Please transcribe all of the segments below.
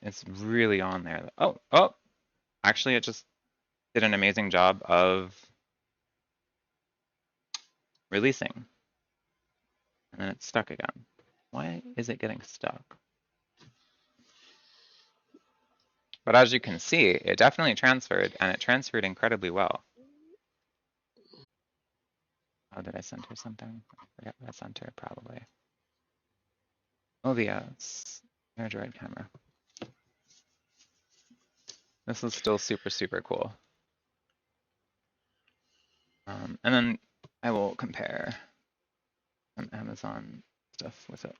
It's really on there. Oh, actually it just did an amazing job of releasing. And then it's stuck again. Why is it getting stuck? But as you can see, it definitely transferred, and it transferred incredibly well. Oh, did I center something? I forget what I centered, probably. OBS, AirDroid camera. This is still super, super cool. And then I will compare some Amazon stuff with it.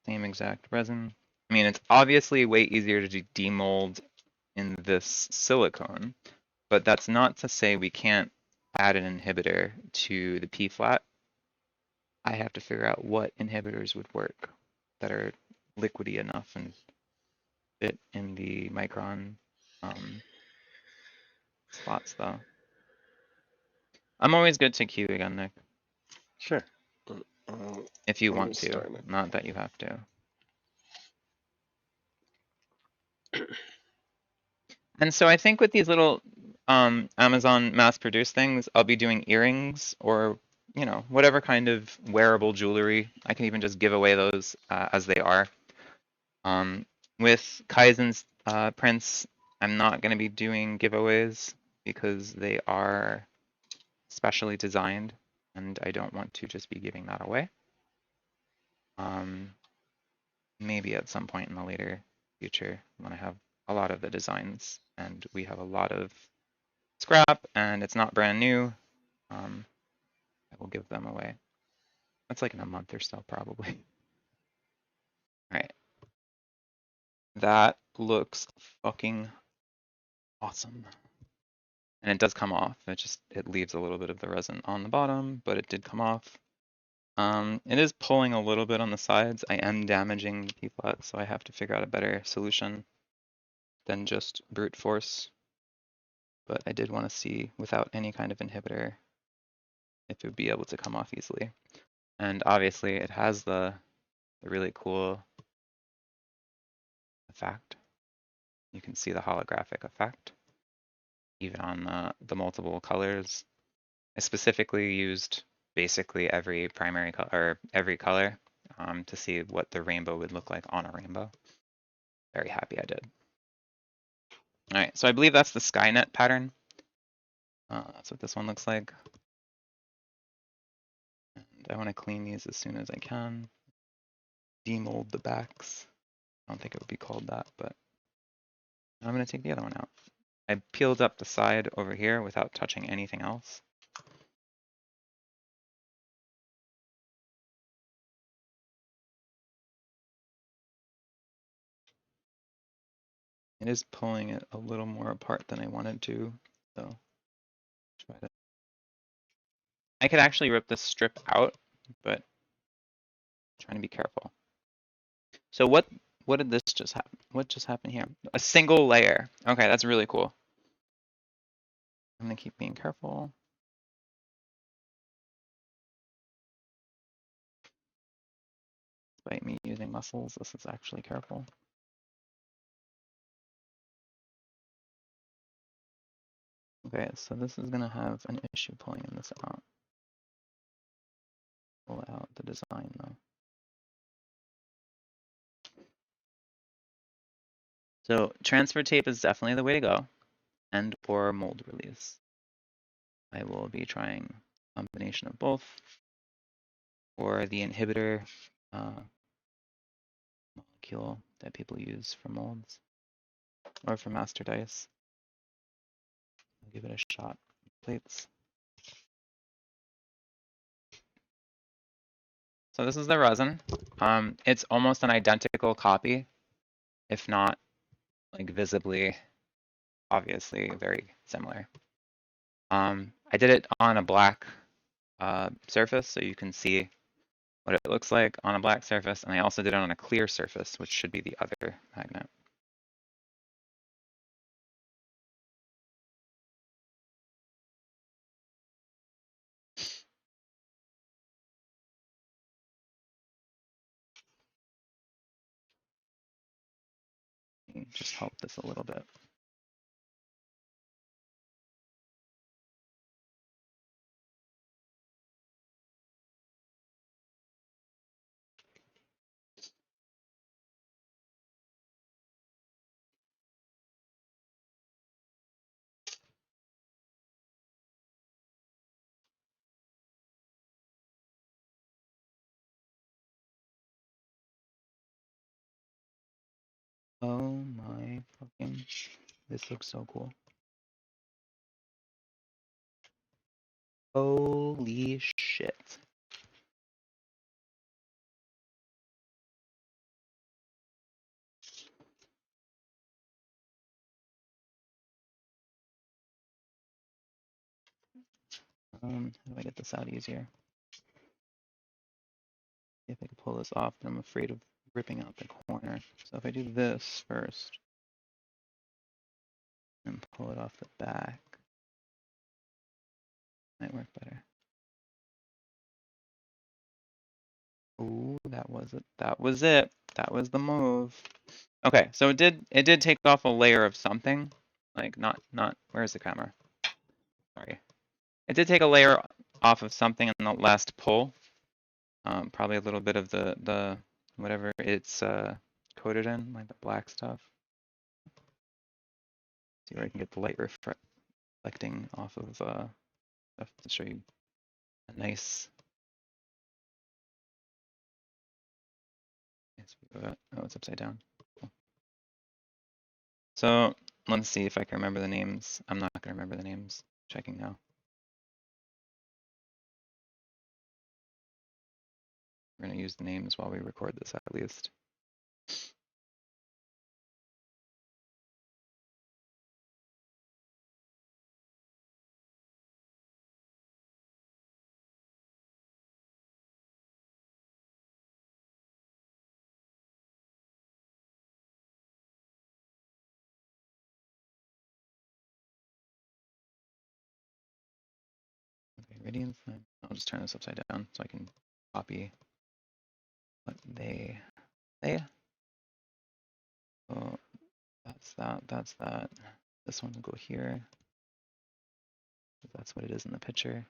Same exact resin. I mean, it's obviously way easier to demold in this silicone, but that's not to say we can't add an inhibitor to the Pflat. I have to figure out what inhibitors would work that are liquidy enough and fit in the micron spots, though. I'm always good to queue again, Nick. Sure. If you want to, not that you have to. And so I think with these little Amazon mass-produced things, I'll be doing earrings or, you know, whatever kind of wearable jewelry. I can even just give away those as they are. With Kaizen's prints, I'm not going to be doing giveaways because they are specially designed, and I don't want to just be giving that away. Maybe at some point in the later future when I have a lot of the designs and we have a lot of scrap and it's not brand new, I will give them away. That's like in a month or so, probably. All right. That looks fucking awesome. And it does come off. It leaves a little bit of the resin on the bottom, but it did come off. It is pulling a little bit on the sides. I am damaging the P-flat, so I have to figure out a better solution than just brute force. But I did want to see without any kind of inhibitor if it would be able to come off easily. And obviously it has the really cool effect. You can see the holographic effect even on the multiple colors. I specifically used basically every primary color or every color to see what the rainbow would look like on a rainbow. Very happy I did. All right, so I believe that's the Skynet pattern. That's what this one looks like. And I want to clean these as soon as I can. Demold the backs. I don't think it would be called that, but I'm going to take the other one out. I peeled up the side over here without touching anything else. It is pulling it a little more apart than I wanted to, so try to. I could actually rip this strip out, but I'm trying to be careful. So what did this just happen? What just happened here? A single layer. Okay, that's really cool. I'm gonna keep being careful. Despite me using muscles, this is actually careful. Okay, so this is gonna have an issue pulling in this out. Pull out the design though. So transfer tape is definitely the way to go, and or mold release. I will be trying a combination of both, or the inhibitor molecule that people use for molds, or for master dice. I'll give it a shot. Plates. So this is the resin. It's almost an identical copy, if not like visibly, obviously very similar. I did it on a black surface, so you can see what it looks like on a black surface, and I also did it on a clear surface, which should be the other magnet. just help this a little bit. Oh my fucking, this looks so cool. Holy shit. How do I get this out easier? If I can pull this off, then I'm afraid of ripping out the corner. So if I do this first, and pull it off the back, might work better. Oh, that was it. That was it. That was the move. Okay, so it did take off a layer of something. Like not where's the camera? Sorry. It did take a layer off of something in the last pull. Probably a little bit of the whatever it's coated in, like the black stuff. See where I can get the light reflecting off of stuff to show you a nice view of it. Oh, it's upside down. Cool. So let's see if I can remember the names. I'm not gonna remember the names. Checking now. We're gonna use the names while we record this at least. Okay, radiance. I'll just turn this upside down so I can copy what they say. So that's that, that's that. This one will go here. That's what it is in the picture.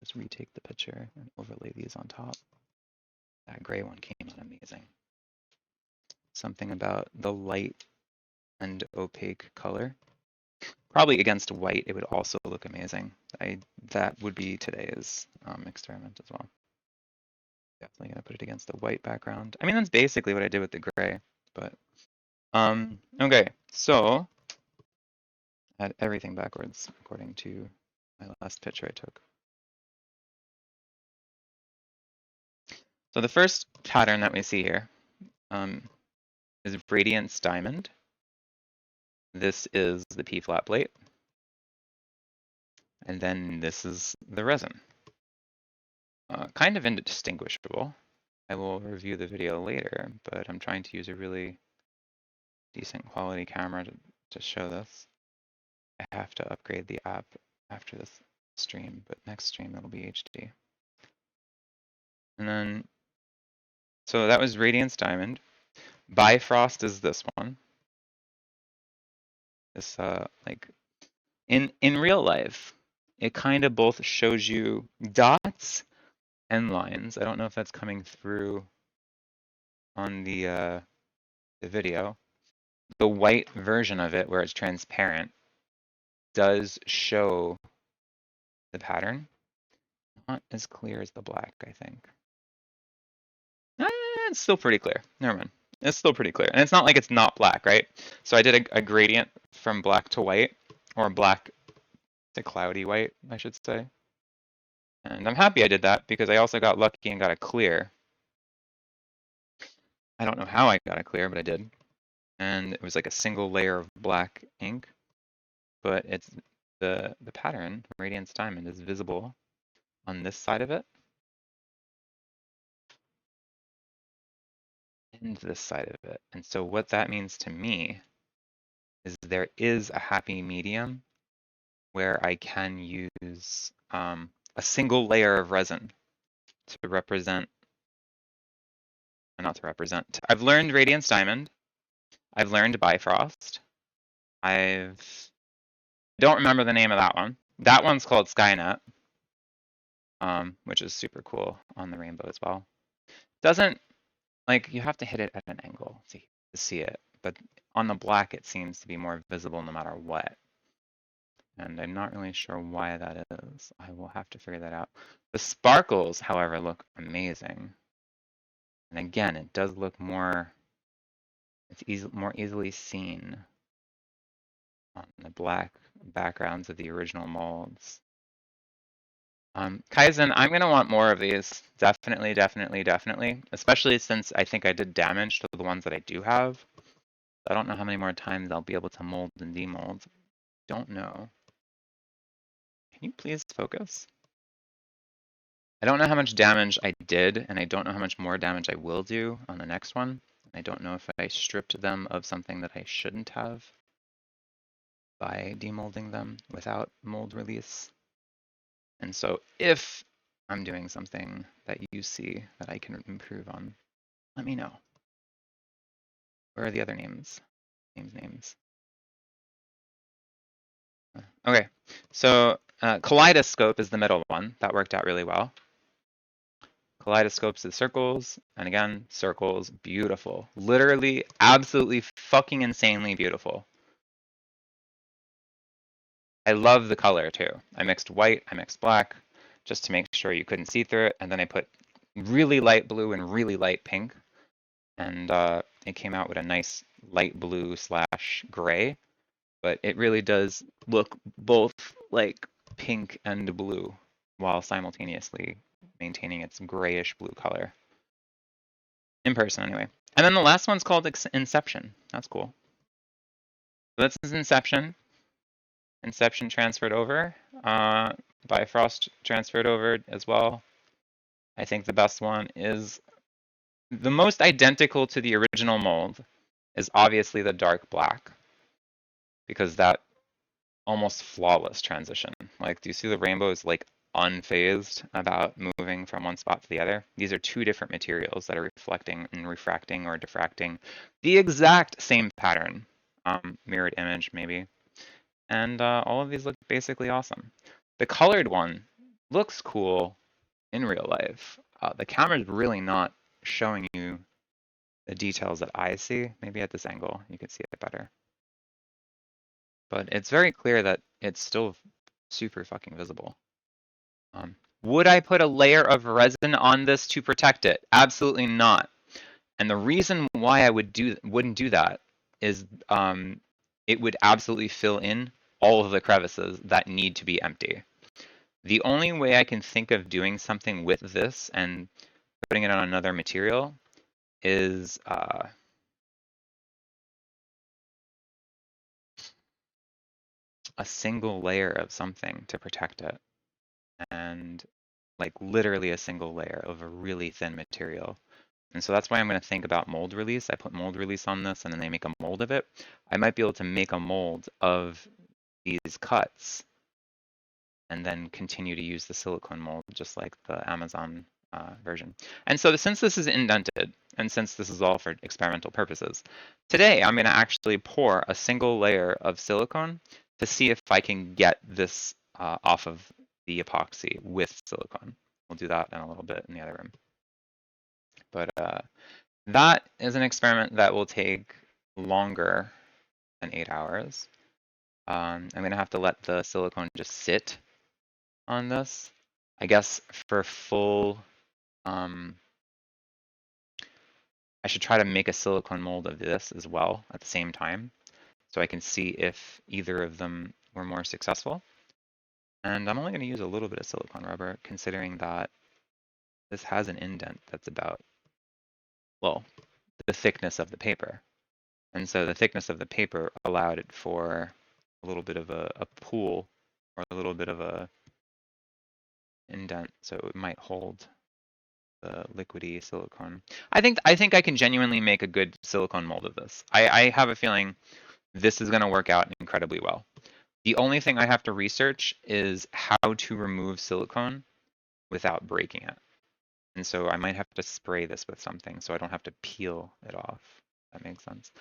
Just retake the picture and overlay these on top. That gray one came out amazing. Something about the light and opaque color. Probably against white, it would also look amazing. That would be today's experiment as well. Definitely gonna put it against the white background. I mean, that's basically what I did with the gray, but okay, so I had everything backwards according to my last picture I took. So the first pattern that we see here is Radiance Diamond. This is the P-flat plate. And then this is the resin. Kind of indistinguishable. I will review the video later, but I'm trying to use a really decent quality camera to show this. I have to upgrade the app after this stream, but next stream it'll be HD. And then, so that was Radiance Diamond. Bifrost is this one. This like in real life, it kind of both shows you dots and lines. I don't know if that's coming through on the video. The white version of it, where it's transparent, does show the pattern. Not as clear as the black, I think. It's still pretty clear. Never mind. It's still pretty clear. And it's not like it's not black, right? So I did a gradient from black to white, or black to cloudy white, I should say. And I'm happy I did that because I also got lucky and got a clear. I don't know how I got a clear, but I did. And it was like a single layer of black ink. But it's the pattern, Radiance Diamond, is visible on this side of it. And this side of it. And so what that means to me is there is a happy medium where I can use a single layer of resin to represent, not to represent. I've learned Radiance Diamond, I've learned Bifrost. Don't remember the name of that one. That one's called Skynet, which is super cool on the rainbow as well. Doesn't, like, you have to hit it at an angle to see it, but on the black it seems to be more visible no matter what. And I'm not really sure why that is. I will have to figure that out. The sparkles, however, look amazing. And again, it does look more, it's more easily seen on the black backgrounds of the original molds. Kaizen, I'm going to want more of these. Definitely, definitely, definitely. Especially since I think I did damage to the ones that I do have. I don't know how many more times I'll be able to mold and demold. Don't know. Can you please focus? I don't know how much damage I did, and I don't know how much more damage I will do on the next one. I don't know if I stripped them of something that I shouldn't have by demolding them without mold release. And so if I'm doing something that you see that I can improve on, let me know. Where are the other names? Names. Okay, so kaleidoscope is the middle one. That worked out really well. Kaleidoscopes is circles, and again, circles, beautiful. Literally, absolutely fucking insanely beautiful. I love the color too. I mixed white, I mixed black, just to make sure you couldn't see through it, and then I put really light blue and really light pink, and it came out with a nice light blue / gray, but it really does look both like pink and blue while simultaneously maintaining its grayish blue color. In person, anyway. And then the last one's called Inception. That's cool. So this is Inception. Inception transferred over. Bifrost transferred over as well. I think the best one is the most identical to the original mold is obviously the dark black, because that almost flawless transition. Like, do you see the rainbow is like unfazed about moving from one spot to the other? These are two different materials that are reflecting and refracting or diffracting the exact same pattern. Mirrored image maybe. And all of these look basically awesome. The colored one looks cool in real life. The camera's really not showing you the details that I see. Maybe at this angle you can see it better. But it's very clear that it's still super fucking visible. Would I put a layer of resin on this to protect it? Absolutely not. And the reason why I wouldn't do that is it would absolutely fill in all of the crevices that need to be empty. The only way I can think of doing something with this and putting it on another material is a single layer of something to protect it. And like literally a single layer of a really thin material. And so that's why I'm going to think about mold release. I put mold release on this and then they make a mold of it. I might be able to make a mold of these cuts and then continue to use the silicone mold just like the Amazon version. And so since this is indented and since this is all for experimental purposes, today I'm going to actually pour a single layer of silicone to see if I can get this off of the epoxy with silicone. We'll do that in a little bit in the other room. But that is an experiment that will take longer than 8 hours. I'm going to have to let the silicone just sit on this. I guess for full, I should try to make a silicone mold of this as well at the same time, so I can see if either of them were more successful. And I'm only going to use a little bit of silicone rubber, considering that this has an indent that's about, well, the thickness of the paper. And so the thickness of the paper allowed it for a little bit of a pool or a little bit of a indent, so it might hold the liquidy silicone. I think I can genuinely make a good silicone mold of this. I have a feeling this is going to work out incredibly well. The only thing I have to research is how to remove silicone without breaking it. And so I might have to spray this with something so I don't have to peel it off. That makes sense.